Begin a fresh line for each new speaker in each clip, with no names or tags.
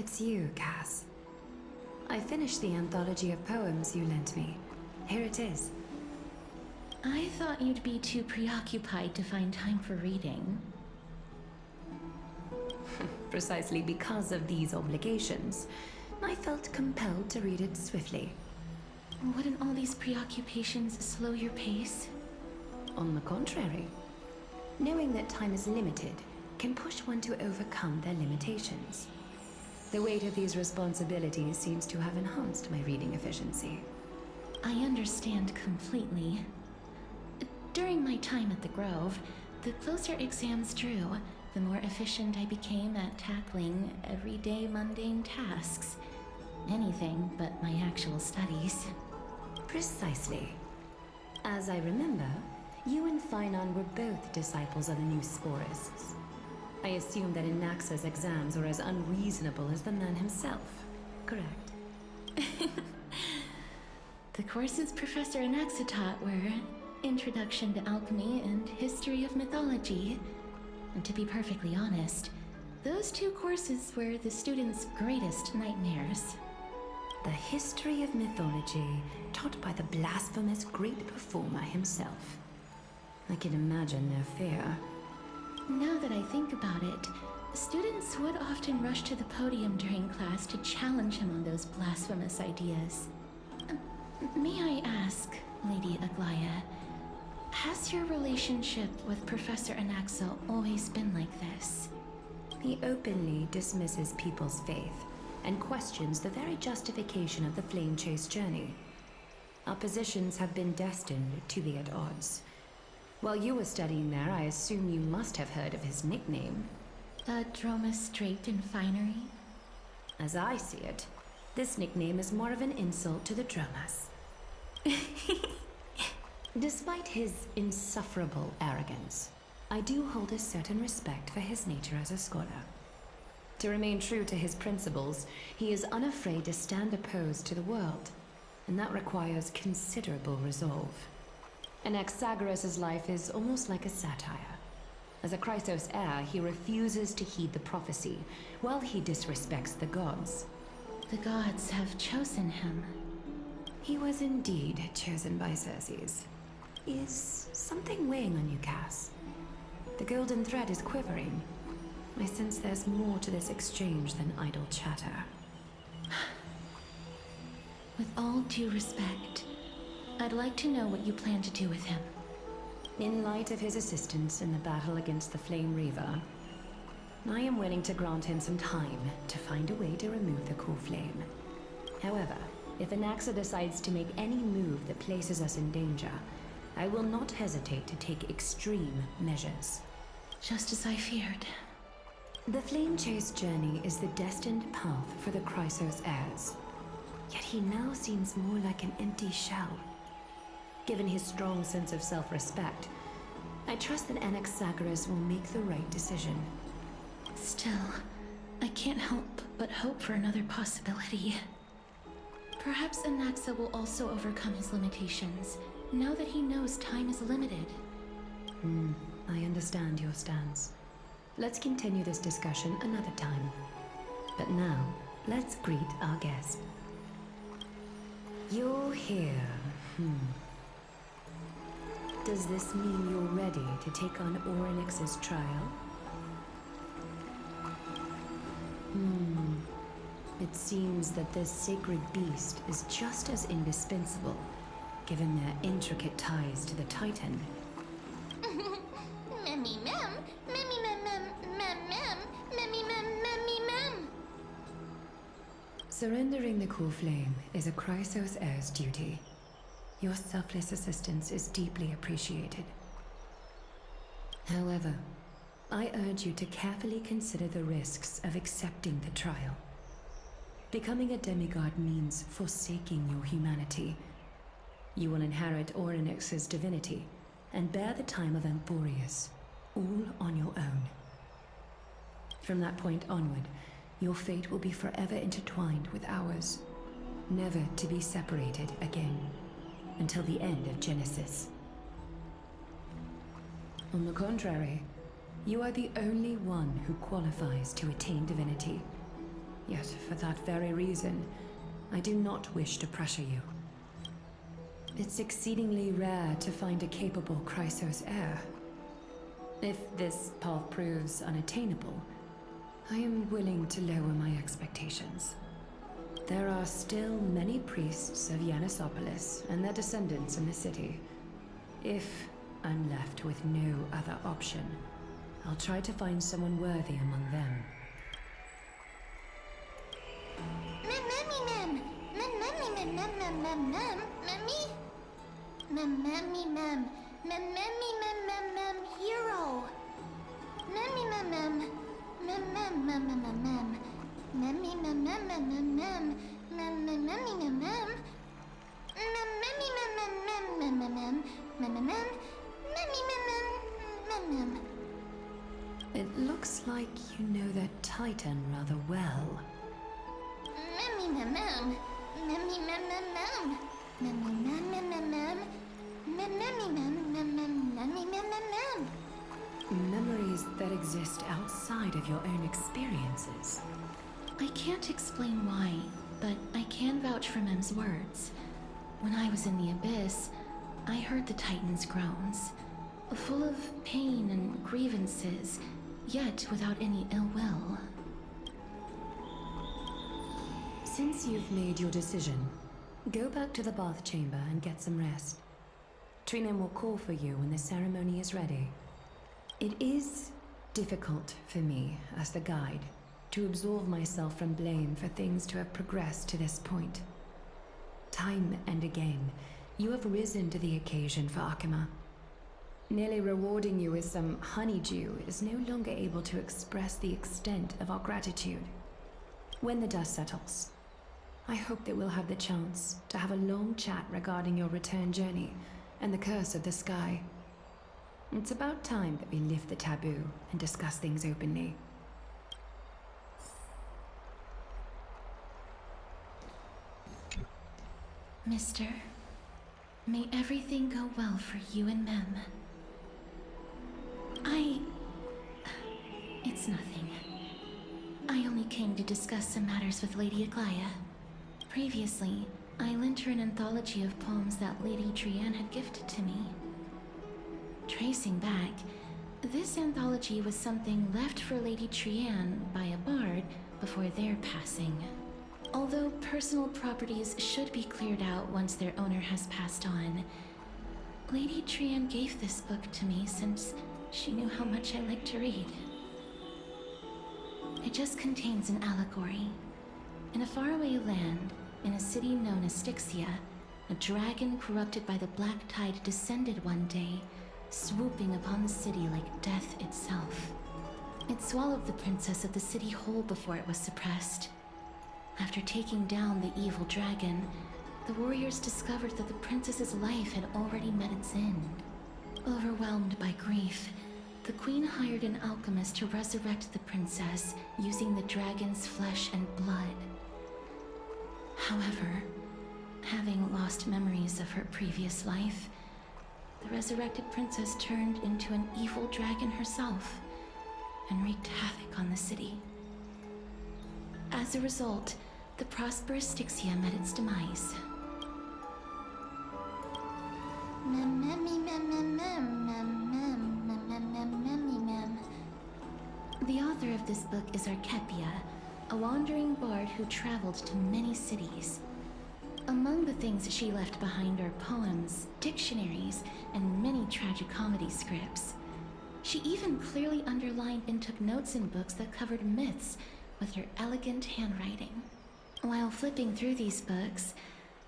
It's you, Cass. I finished the anthology of poems you lent me. Here it is.
I thought you'd be too preoccupied to find time for reading.
Precisely because of these obligations, I felt compelled to read it swiftly.
Wouldn't all these preoccupations slow your pace?
On the contrary, knowing that time is limited can push one to overcome their limitations. The weight of these responsibilities seems to have enhanced my reading efficiency.
I understand completely. During my time at the Grove, the closer exams drew, the more efficient I became at tackling everyday mundane tasks. Anything but my actual studies.
Precisely. As I remember, you and Finon were both disciples of the new Sporists. I assume that Anaxa's exams were as unreasonable as the man himself, correct?
The courses Professor Anaxa taught were Introduction to Alchemy and History of Mythology. And to be perfectly honest, those two courses were the students' greatest nightmares.
The history of mythology, taught by the blasphemous great performer himself. I can imagine their fear.
Now that I think about it, students would often rush to the podium during class to challenge him on those blasphemous ideas. May I ask, Lady Aglaya, has your relationship with Professor Anaxa always been like this?
He openly dismisses people's faith and questions the very justification of the Flame Chase journey. Our positions have been destined to be at odds. While you were studying there, I assume you must have heard of his nickname.
Droma Straight and Finery?
As I see it, this nickname is more of an insult to the Dromas. Despite his insufferable arrogance, I do hold a certain respect for his nature as a scholar. To remain true to his principles, he is unafraid to stand opposed to the world, and that requires considerable resolve. Anaxagoras' life is almost like a satire. As a Chrysos heir, he refuses to heed the prophecy, while he disrespects the gods.
The gods have chosen him.
He was indeed chosen by Circes. Is something weighing on you, Cass? The golden thread is quivering. I sense there's more to this exchange than idle chatter.
With all due respect, I'd like to know what you plan to do with him.
In light of his assistance in the battle against the Flame Reaver, I am willing to grant him some time to find a way to remove the cool flame. However, if Anaxa decides to make any move that places us in danger, I will not hesitate to take extreme measures.
Just as I feared.
The Flame Chase journey is the destined path for the Chrysos heirs. Yet he now seems more like an empty shell. Given his strong sense of self-respect, I trust that Anaxagoras will make the right decision.
Still, I can't help but hope for another possibility. Perhaps Anaxa will also overcome his limitations, now that he knows time is limited.
I understand your stance. Let's continue this discussion another time. But now, let's greet our guest. You're here. Does this mean you're ready to take on Oronyx's trial? It seems that this sacred beast is just as indispensable, given their intricate ties to the Titan.
Memmy mem, memmy mem mem mem mem, memmy mem memmy mem.
Surrendering the cool flame is a Chrysos heir's duty. Your selfless assistance is deeply appreciated. However, I urge you to carefully consider the risks of accepting the trial. Becoming a demigod means forsaking your humanity. You will inherit Oronyx's divinity and bear the time of Amphoreus, all on your own. From that point onward, your fate will be forever intertwined with ours, never to be separated again, until the end of Genesis. On the contrary, you are the only one who qualifies to attain divinity. Yet, for that very reason, I do not wish to pressure you. It's exceedingly rare to find a capable Chrysos heir. If this path proves unattainable, I am willing to lower my expectations. There are still many priests of Yanissopolis and their descendants in the city. If I'm left with no other option, I'll try to find someone worthy among them.
Hero.
It looks like you know that Titan rather well. Memories that exist outside of your own experiences.
I can't explain why, but I can vouch for Mem's words. When I was in the Abyss, I heard the Titan's groans, full of pain and grievances, yet without any ill will.
Since you've made your decision, go back to the bath chamber and get some rest. Trinem will call for you when the ceremony is ready. It is difficult for me, as the guide, to absolve myself from blame for things to have progressed to this point. Time and again, you have risen to the occasion for Akima. Nearly rewarding you with some honeydew is no longer able to express the extent of our gratitude. When the dust settles, I hope that we'll have the chance to have a long chat regarding your return journey and the curse of the sky. It's about time that we lift the taboo and discuss things openly.
Mister, may everything go well for you and Mem. It's nothing. I only came to discuss some matters with Lady Aglaya. Previously, I lent her an anthology of poems that Lady Trianne had gifted to me. Tracing back, this anthology was something left for Lady Trianne by a bard before their passing. Although personal properties should be cleared out once their owner has passed on, Lady Trianne gave this book to me since she knew how much I liked to read. It just contains an allegory. In a faraway land, in a city known as Styxia, a dragon corrupted by the Black Tide descended one day, swooping upon the city like death itself. It swallowed the princess of the city whole before it was suppressed. After taking down the evil dragon, the warriors discovered that the princess's life had already met its end. Overwhelmed by grief, the queen hired an alchemist to resurrect the princess using the dragon's flesh and blood. However, having lost memories of her previous life, the resurrected princess turned into an evil dragon herself and wreaked havoc on the city. As a result, the prosperous Styxia met its demise. The author of this book is Archepia, a wandering bard who traveled to many cities. Among the things she left behind are poems, dictionaries, and many tragicomedy scripts. She even clearly underlined and took notes in books that covered myths with her elegant handwriting. While flipping through these books,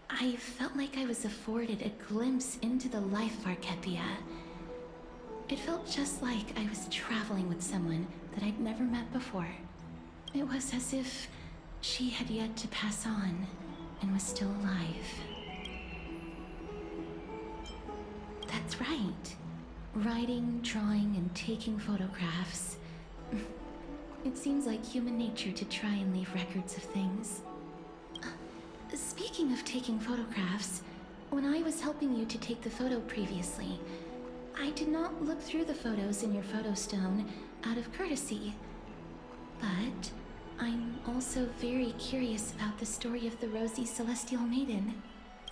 I felt like I was afforded a glimpse into the life of Archepia. It felt just like I was traveling with someone that I'd never met before. It was as if she had yet to pass on and was still alive. That's right. Writing, drawing, and taking photographs. It seems like human nature to try and leave records of things. Speaking of taking photographs, when I was helping you to take the photo previously, I did not look through the photos in your photo stone out of courtesy. But I'm also very curious about the story of the Rosy Celestial Maiden.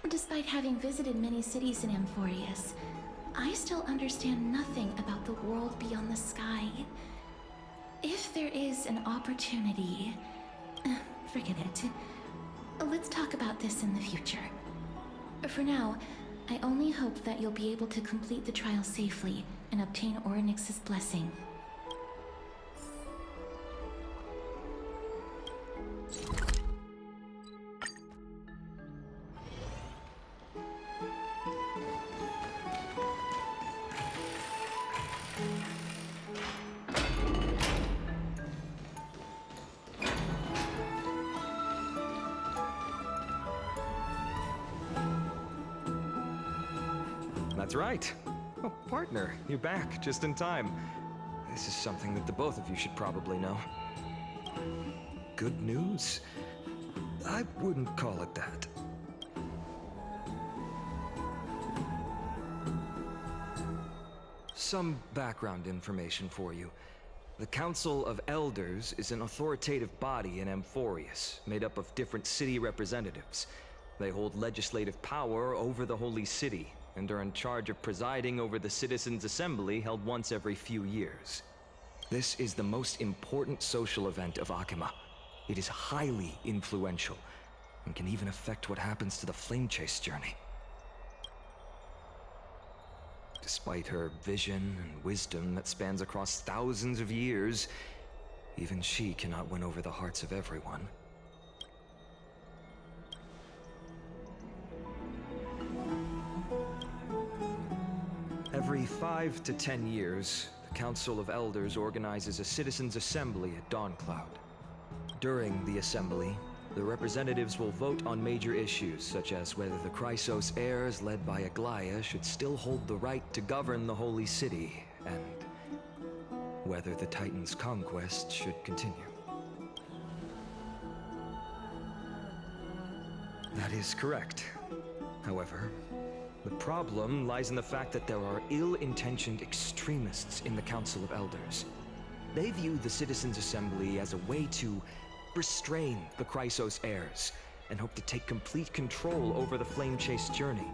Despite having visited many cities in Amphoreus, I still understand nothing about the world beyond the sky. If there is an opportunity... forget it. Let's talk about this in the future. For now, I only hope that you'll be able to complete the trial safely and obtain Oronyx's blessing.
That's right. Oh, partner, you're back just in time. This is something that the both of you should probably know. Good news? I wouldn't call it that. Some background information for you. The Council of Elders is an authoritative body in Amphoreus, made up of different city representatives. They hold legislative power over the Holy City, and are in charge of presiding over the Citizens' Assembly held once every few years. This is the most important social event of Akima. It is highly influential, and can even affect what happens to the Flame Chase journey. Despite her vision and wisdom that spans across thousands of years, even she cannot win over the hearts of everyone. Every 5 to 10 years, the Council of Elders organizes a Citizens' Assembly at Dawncloud. During the assembly, the representatives will vote on major issues, such as whether the Chrysos heirs led by Aglaia should still hold the right to govern the Holy City, and whether the Titan's conquest should continue. That is correct. However, the problem lies in the fact that there are ill-intentioned extremists in the Council of Elders. They view the Citizens' Assembly as a way to restrain the Chrysos heirs, and hope to take complete control over the Flame Chase journey.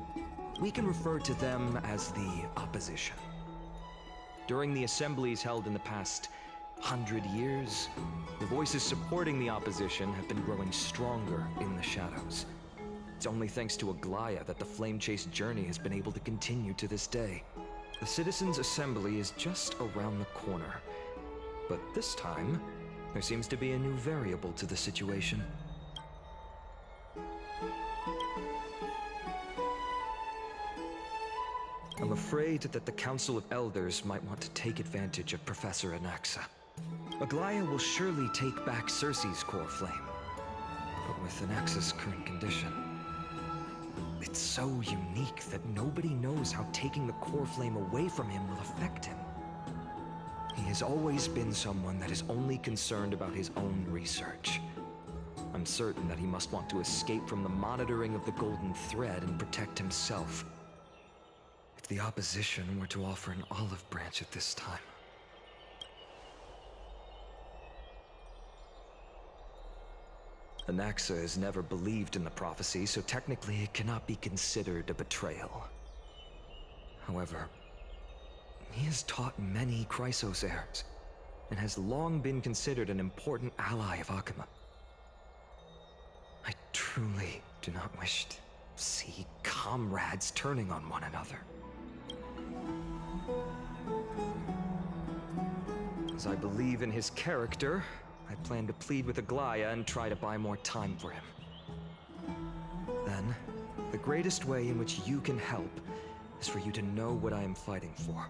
We can refer to them as the Opposition. During the assemblies held in the past 100 years, the voices supporting the Opposition have been growing stronger in the shadows. It's only thanks to Aglaia that the Flame Chase journey has been able to continue to this day. The Citizens' Assembly is just around the corner, but this time, there seems to be a new variable to the situation. I'm afraid that the Council of Elders might want to take advantage of Professor Anaxa. Aglaia will surely take back Circe's core flame, but with Anaxa's current condition, it's so unique that nobody knows how taking the core flame away from him will affect him. He has always been someone that is only concerned about his own research. I'm certain that he must want to escape from the monitoring of the Golden Thread and protect himself. If the Opposition were to offer an olive branch at this time... Anaxa has never believed in the prophecy, so technically it cannot be considered a betrayal. However, he has taught many Chrysos heirs, and has long been considered an important ally of Akima. I truly do not wish to see comrades turning on one another. As I believe in his character, I plan to plead with Aglaia and try to buy more time for him. Then, the greatest way in which you can help is for you to know what I am fighting for.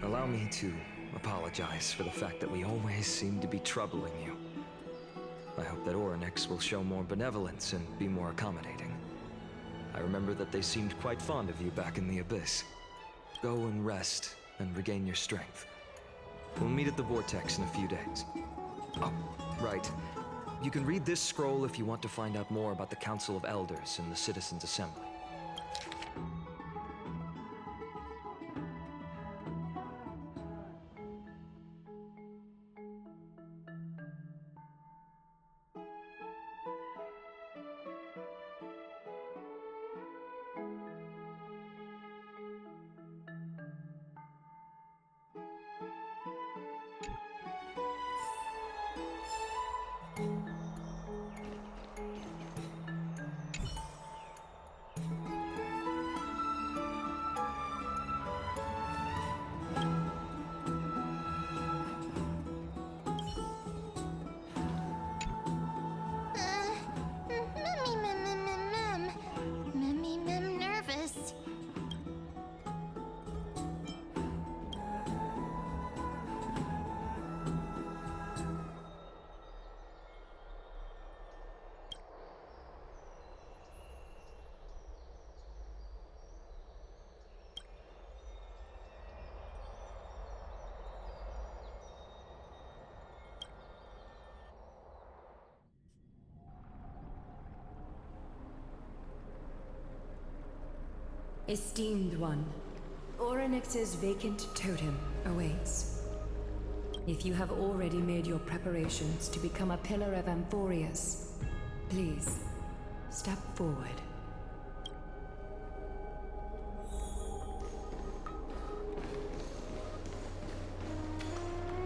Allow me to apologize for the fact that we always seem to be troubling you. I hope that Oronyx will show more benevolence and be more accommodating. I remember that they seemed quite fond of you back in the Abyss. Go and rest and regain your strength. We'll meet at the Vortex in a few days. Oh, right. You can read this scroll if you want to find out more about the Council of Elders and the Citizens' Assembly.
Nervous.
Esteemed one, Oronyx's vacant totem awaits. If you have already made your preparations to become a pillar of Amphoreus, please, step forward.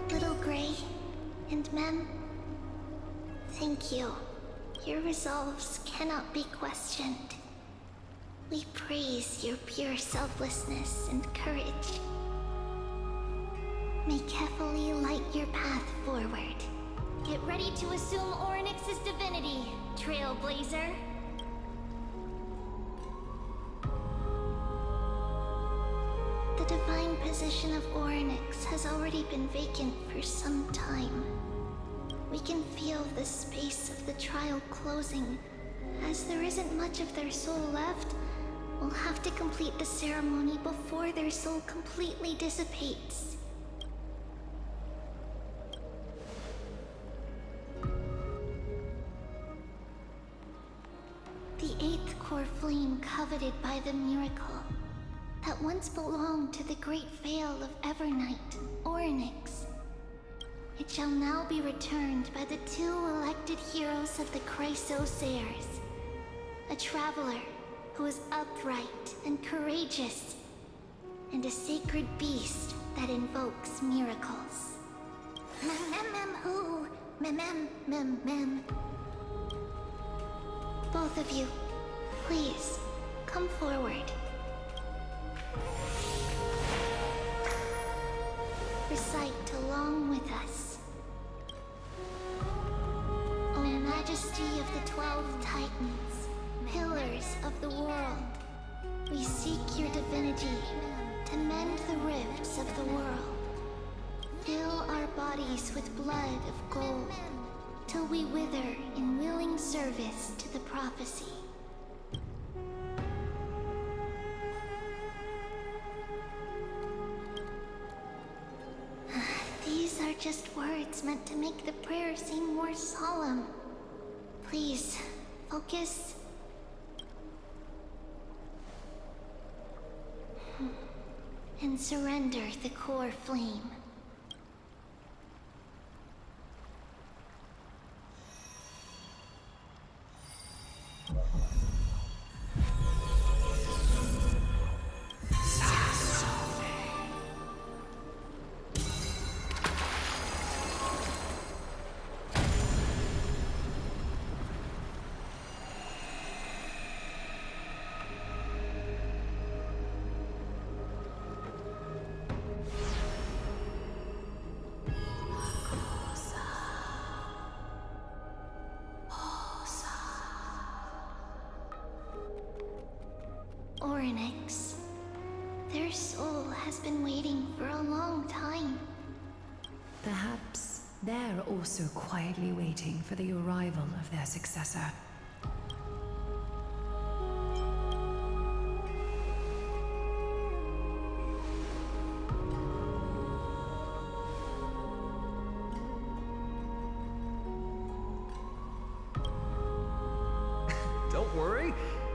Little Gray and Mem, thank you. Your resolves cannot be questioned. We praise your pure selflessness and courage. May Kefali light your path forward. Get ready to assume Oronyx's divinity, Trailblazer. The divine position of Oronyx has already been vacant for some time. We can feel the space of the trial closing. As there isn't much of their soul left, we'll have to complete the ceremony before their soul completely dissipates. The eighth core flame coveted by the miracle that once belonged to the great Veil of Evernight, Oronyx. It shall now be returned by the two elected heroes of the Chrysosairs. A traveler who is upright and courageous, and a sacred beast that invokes miracles. Who? Both of you, please, come forward. Recite along with us. O Majesty of the 12 Titans, pillars of the world, we seek your divinity to mend the rifts of the world. Fill our bodies with blood of gold, till we wither in willing service to the prophecy. These are just words meant to make the prayer seem more solemn. Please, focus. And surrender the core flame. Oronyx. Their soul has been waiting for a long time.
Perhaps they're also quietly waiting for the arrival of their successor.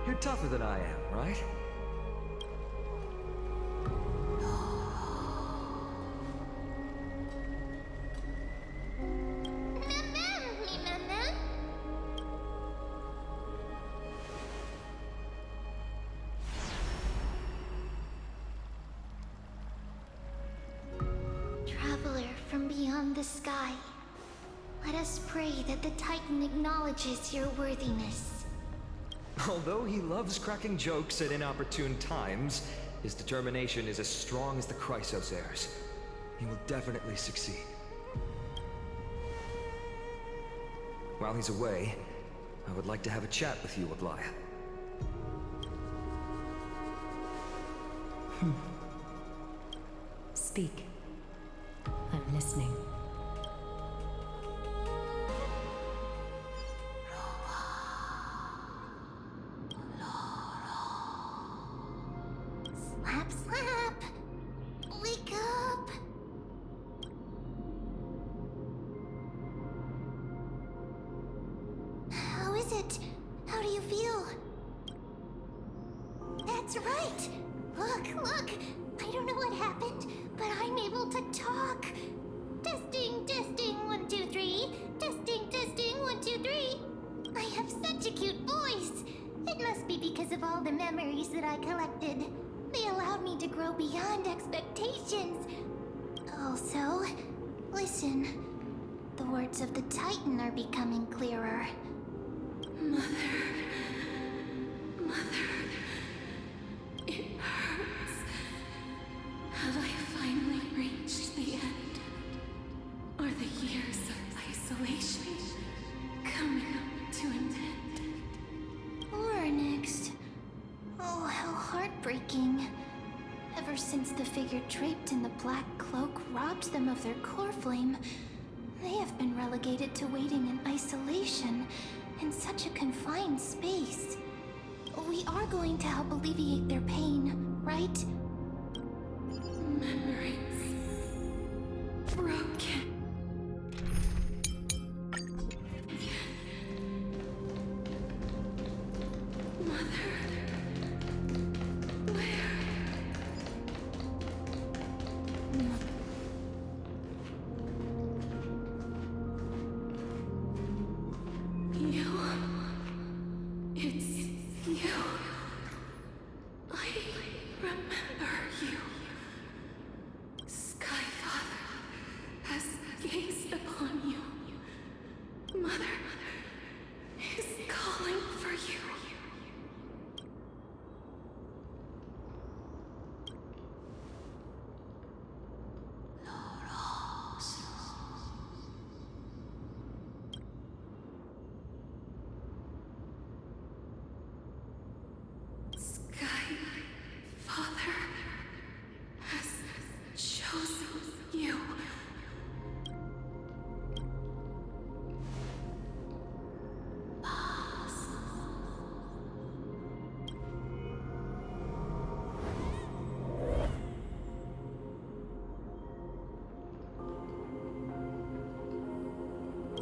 You're tougher than I am, right?
Traveler from beyond the sky, let us pray that the Titan acknowledges your worthiness.
Although he loves cracking jokes at inopportune times, his determination is as strong as the Chrysosair's. He will definitely succeed. While he's away, I would like to have a chat with you, Aglaya.
Speak. I'm listening.
Slap, slap! Wake up! How is it? How do you feel? That's right! Look, look! I don't know what happened, but I'm able to talk! Testing, testing, 1, 2, 3. Testing, testing, 1, 2, 3. I have such a cute voice! It must be because of all the memories that I collected. They allowed me to grow beyond expectations. Also, listen. The words of the Titan are becoming clearer.
Mother. Mother. It hurts. Have I finally reached the end? Are the years of isolation coming to an end?
Oronyx. Oh, how heartbreaking. Ever since the figure draped in the black cloak robbed them of their core flame, they have been relegated to waiting in isolation in such a confined space. We are going to help alleviate their pain, right?
Memories broken. Mother, where? You. It's you. I remember you. Skyfather has gazed upon you. Mother is calling for you. Skyfather has chosen you.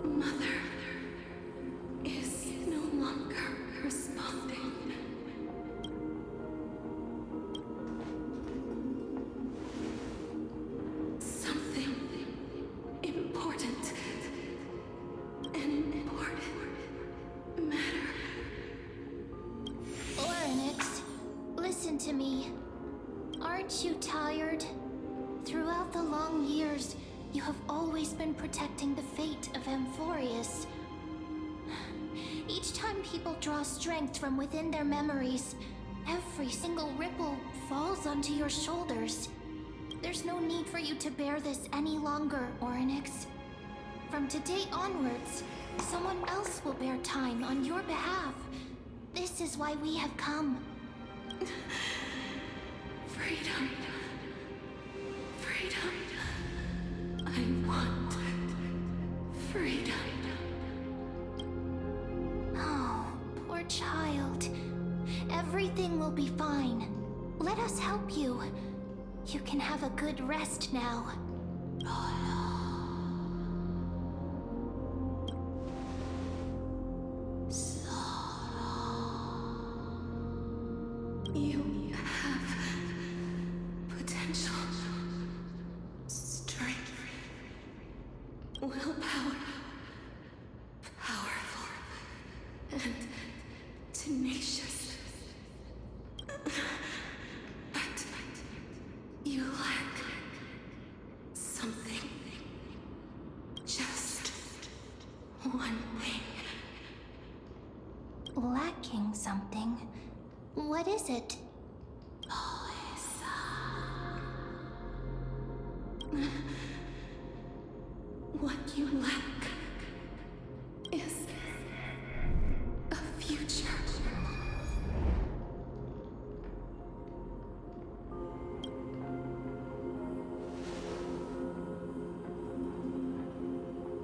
Mother is no longer responding. Something important. An important matter.
Oronyx, listen to me. Aren't you tired? Throughout the long years, you have always been protecting the fate of Amphoreus. Each time people draw strength from within their memories, every single ripple falls onto your shoulders. There's no need for you to bear this any longer, Oronyx. From today onwards, someone else will bear time on your behalf. This is why we have come.
Freedom. Freedom. I want freedom.
Oh, poor child. Everything will be fine. Let us help you. You can have a good rest now.
potential, strength, willpower, powerful, and tenacious. But you lack something. Just one thing.
Lacking something. What is it?
What you lack is a future.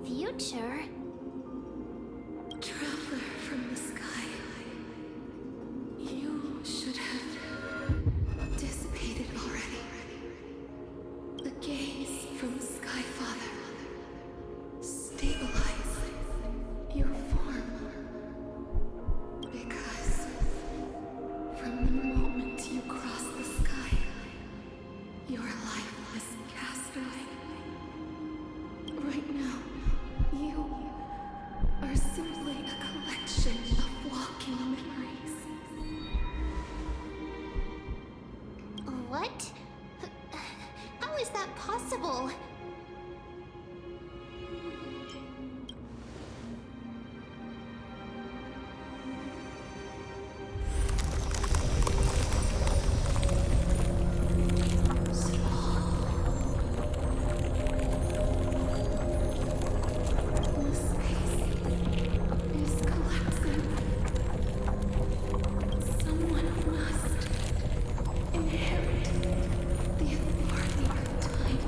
Future?
Traveler from the sky. You should have dissipated already. The gaze from the Sky Father. Stabilize your form. Because from the moment you cross the sky, your life was cast away. Right now, you are simply a collection of walking memories.
What? How is that possible?
The space is collapsing. Someone must inherit the authority of time.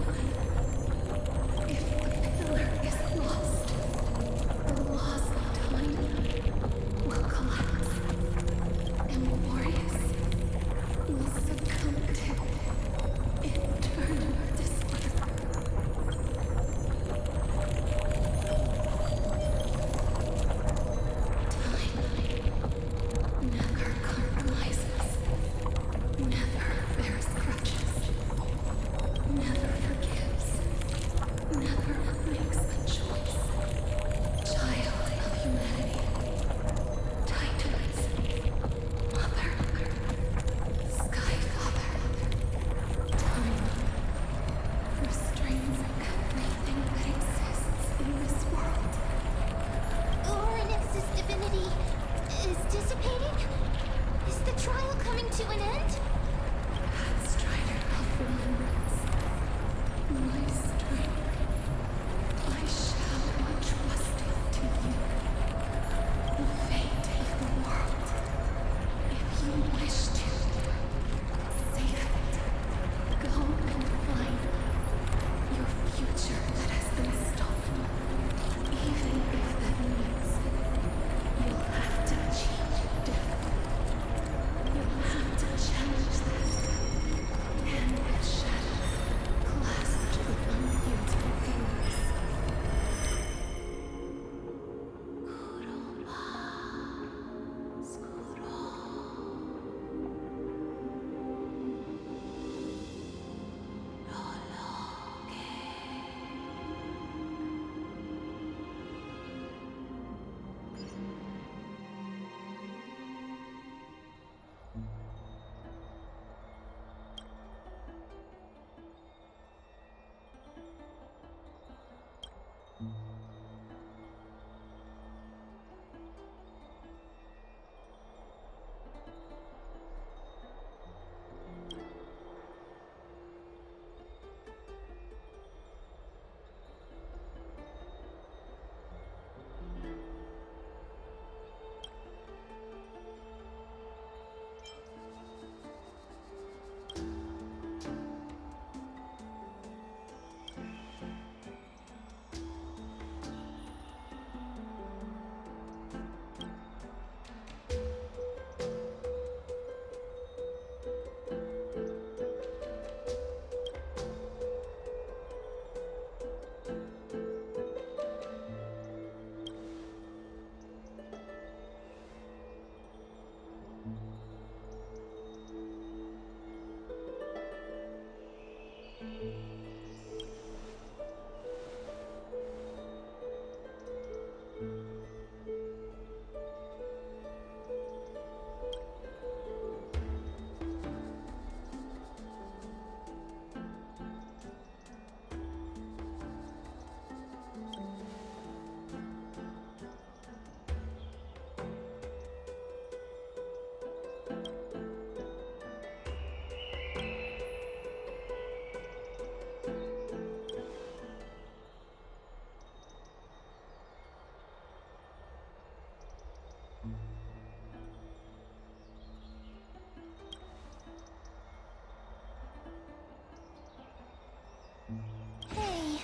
Hey,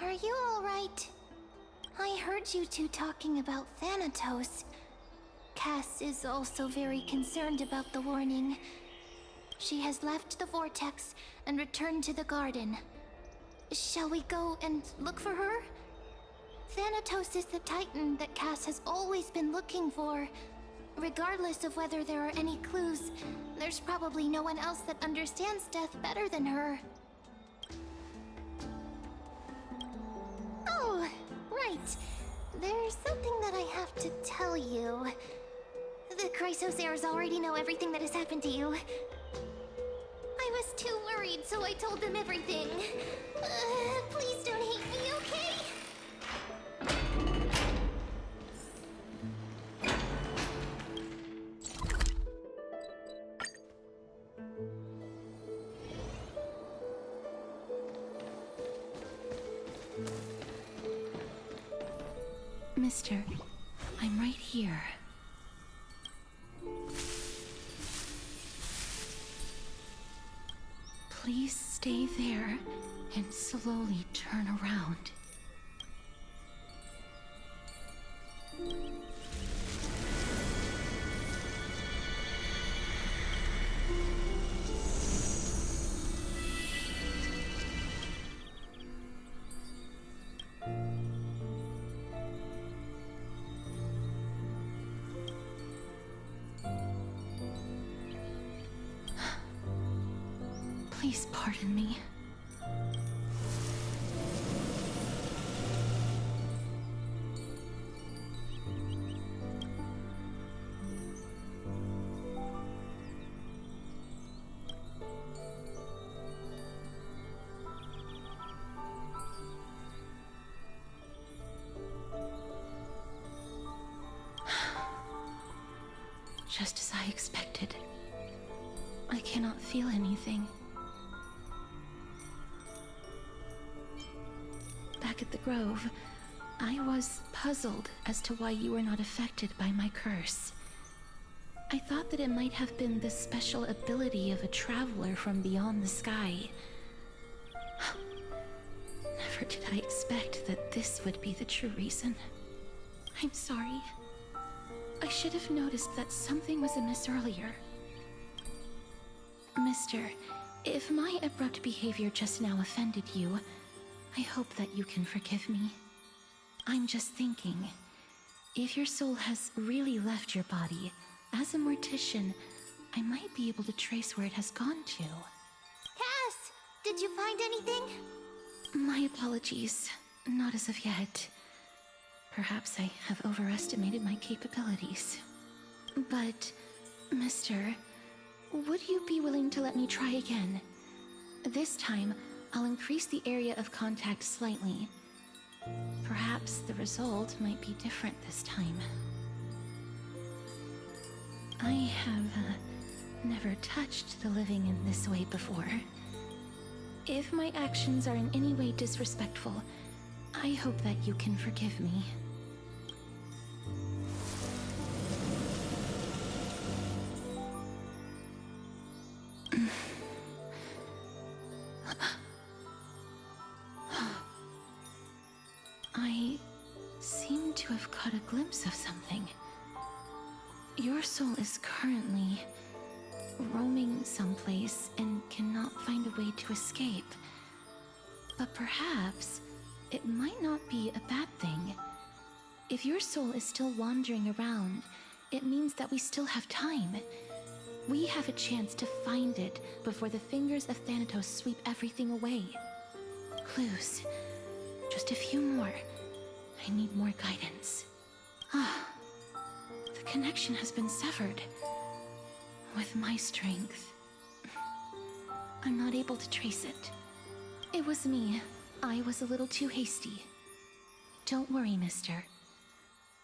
are you alright? I heard you two talking about Thanatos. Cass is also very concerned about the warning. She has left the vortex and returned to the garden. Shall we go and look for her? Thanatos is the titan that Cass has always been looking for. Regardless of whether there are any clues, there's probably no one else that understands death better than her. Oh, right. There's something that I have to tell you. The Chrysosaurs already know everything that has happened to you. I was too worried, so I told them everything. Please don't hate me, okay?
Mister, I'm right here. Please stay there and slowly turn around. Please pardon me. Just as I expected. I cannot feel anything. Back at the Grove, I was puzzled as to why you were not affected by my curse. I thought that it might have been the special ability of a traveler from beyond the sky. Never did I expect that this would be the true reason. I'm sorry. I should have noticed that something was amiss earlier. Mister, if my abrupt behavior just now offended you, I hope that you can forgive me. I'm just thinking, if your soul has really left your body, as a mortician, I might be able to trace where it has gone to.
Cass, did you find anything?
My apologies. Not as of yet. Perhaps I have overestimated my capabilities. But, Mister, would you be willing to let me try again? This time, I'll increase the area of contact slightly. Perhaps the result might be different this time. I have never touched the living in this way before. If my actions are in any way disrespectful, I hope that you can forgive me. I seem to have caught a glimpse of something. Your soul is currently roaming someplace and cannot find a way to escape. But perhaps it might not be a bad thing. If your soul is still wandering around, it means that we still have time. We have a chance to find it before the fingers of Thanatos sweep everything away. Clues. Just a few more. I need more guidance. Ah. The connection has been severed. With my strength, I'm not able to trace it. It was me. I was a little too hasty. Don't worry, mister.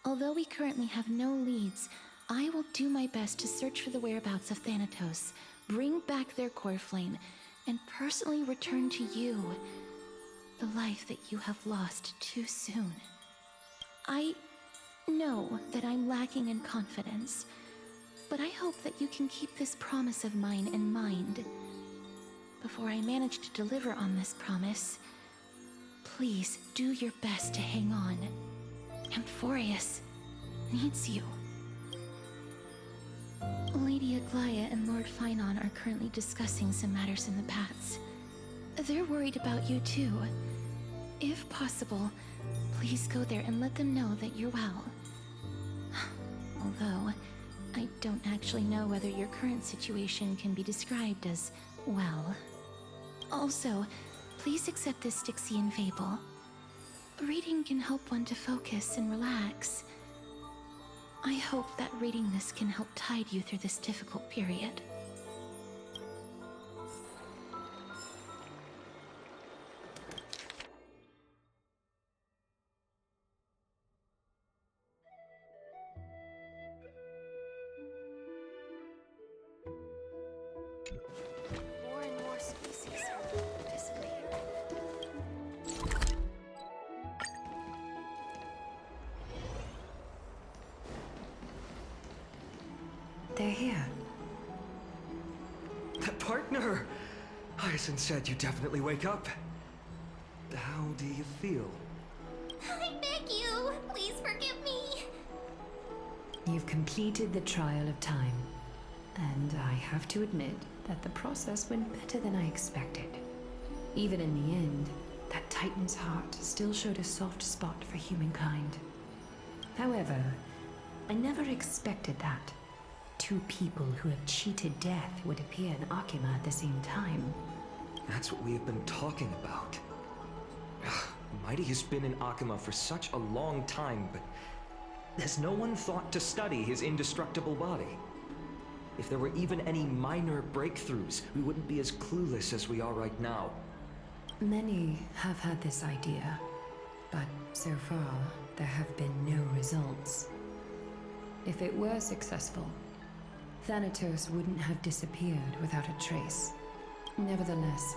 Although we currently have no leads, I will do my best to search for the whereabouts of Thanatos, bring back their core flame, and personally return to you the life that you have lost too soon. I know that I'm lacking in confidence, but I hope that you can keep this promise of mine in mind. Before I manage to deliver on this promise, please do your best to hang on. Amphoreus needs you. Lady Aglaya and Lord Finon are currently discussing some matters in the paths. They're worried about you too. If possible, please go there and let them know that you're well. Although, I don't actually know whether your current situation can be described as well. Also, please accept this Styxian fable. Reading can help one to focus and relax. I hope that reading this can help tide you through this difficult period. More and more species are disappearing.
They're here.
Partner! Hyacinth said you definitely wake up. How do you feel?
I beg you, please forgive me.
You've completed the trial of time, and I have to admit that the process went better than I expected. Even in the end, that Titan's heart still showed a soft spot for humankind. However, I never expected that. Two people who have cheated death would appear in Akima at the same time.
That's what we have been talking about. Mighty has been in Akima for such a long time, but has no one thought to study his indestructible body? If there were even any minor breakthroughs, we wouldn't be as clueless as we are right now.
Many have had this idea, but so far, there have been no results. If it were successful, Thanatos wouldn't have disappeared without a trace. Nevertheless,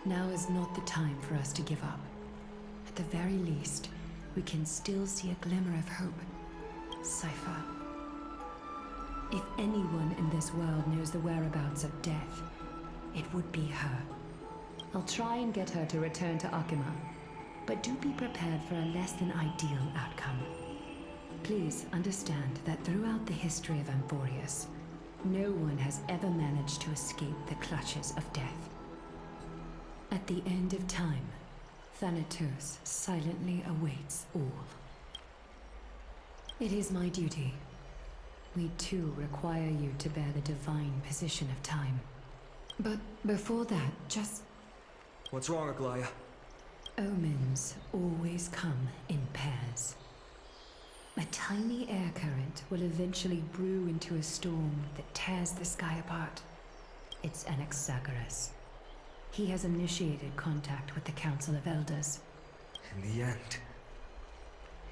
now is not the time for us to give up. At the very least, we can still see a glimmer of hope. Cypher. If anyone in this world knows the whereabouts of death, it would be her. I'll try and get her to return to Akima, but do be prepared for a less than ideal outcome. Please understand that throughout the history of Amphoreus, no one has ever managed to escape the clutches of death. At the end of time, Thanatos silently awaits all. It is my duty. We too require you to bear the divine position of time. But before that, just...
What's wrong, Aglaya?
Omens always come in pairs. A tiny air current will eventually brew into a storm that tears the sky apart. It's Anaxagoras. He has initiated contact with the Council of Elders.
In the end,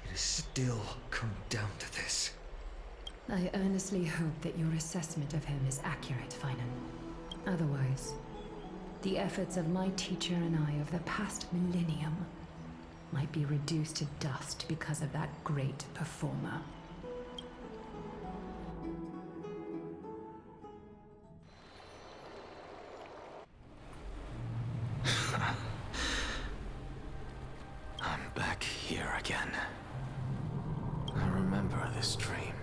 it has still come down to this.
I earnestly hope that your assessment of him is accurate, Finan. Otherwise, the efforts of my teacher and I of the past millennium might be reduced to dust because of that great performer.
I'm back here again. I remember this dream.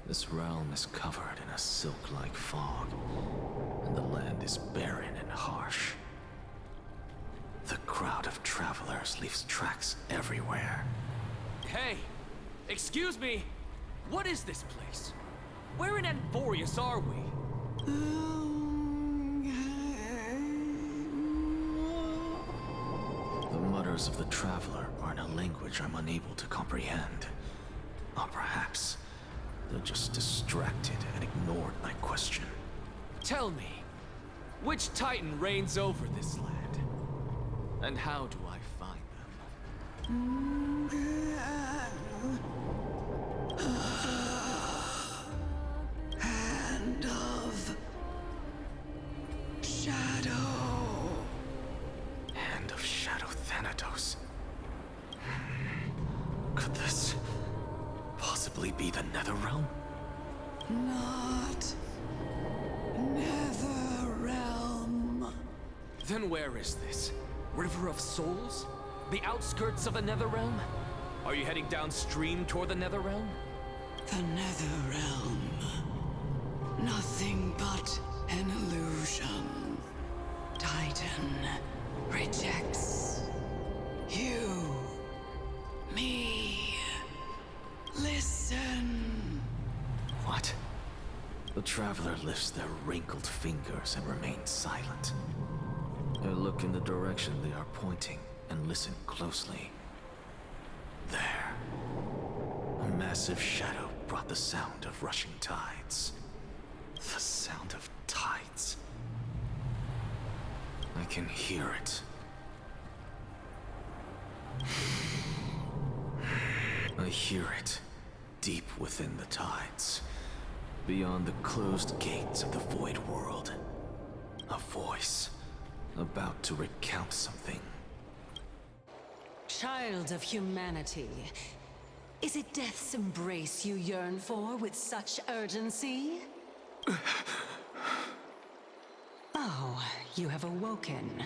This realm is covered in a silk-like fog, and the land is barren and harsh. The crowd of travelers leaves tracks everywhere.
Hey! Excuse me! What is this place? Where in Amphoreus are we?
The mutters of the Traveler are in a language I'm unable to comprehend. Or perhaps they're just distracted and ignored my question.
Tell me, which Titan reigns over this land? And how do I find them?
Hand of Shadow.
Hand of Shadow Thanatos. Could this possibly be the Netherrealm?
Not Netherrealm.
Then where is this? River of Souls? The outskirts of the Netherrealm? Are you heading downstream toward the Netherrealm?
The Netherrealm. Nothing but an illusion. Titan rejects you. Me. Listen.
What? The Traveler lifts their wrinkled fingers and remains silent. I look in the direction they are pointing and listen closely. There. A massive shadow brought the sound of rushing tides. The sound of tides. I can hear it. I hear it, deep within the tides, beyond the closed gates of the Void World. A voice, about to recount something.
Child of humanity, is it death's embrace you yearn for with such urgency? Oh, you have awoken.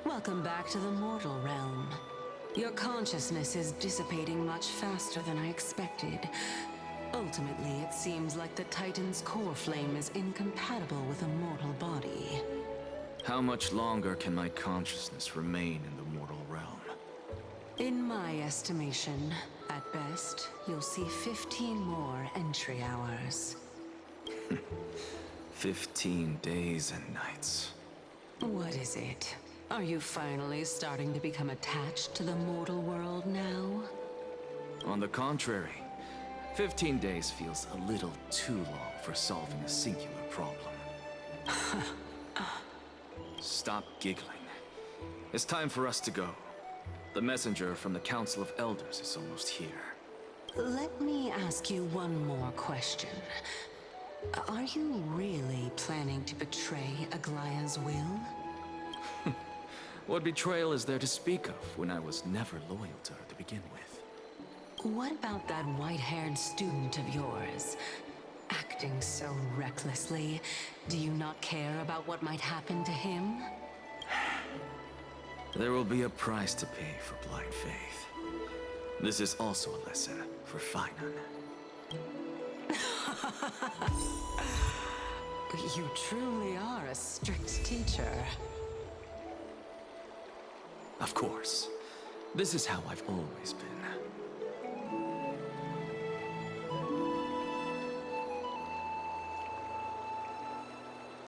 Welcome back to the mortal realm. Your consciousness is dissipating much faster than I expected. Ultimately, it seems like the Titan's core flame is incompatible with a mortal body.
How much longer can my consciousness remain in the mortal realm?
In my estimation, at best, you'll see 15 more entry hours.
15 days and nights.
What is it? Are you finally starting to become attached to the mortal world now?
On the contrary, 15 days feels a little too long for solving a singular problem. Stop giggling. It's time for us to go. The messenger from the Council of Elders is almost here.
Let me ask you one more question. Are you really planning to betray Aglaya's will?
What betrayal is there to speak of when I was never loyal to her to begin with?
What about that white-haired student of yours? Acting so recklessly, do you not care about what might happen to him?
There will be a price to pay for blind faith. This is also a lesson for Finan.
You truly are a strict teacher.
Of course. This is how I've always been.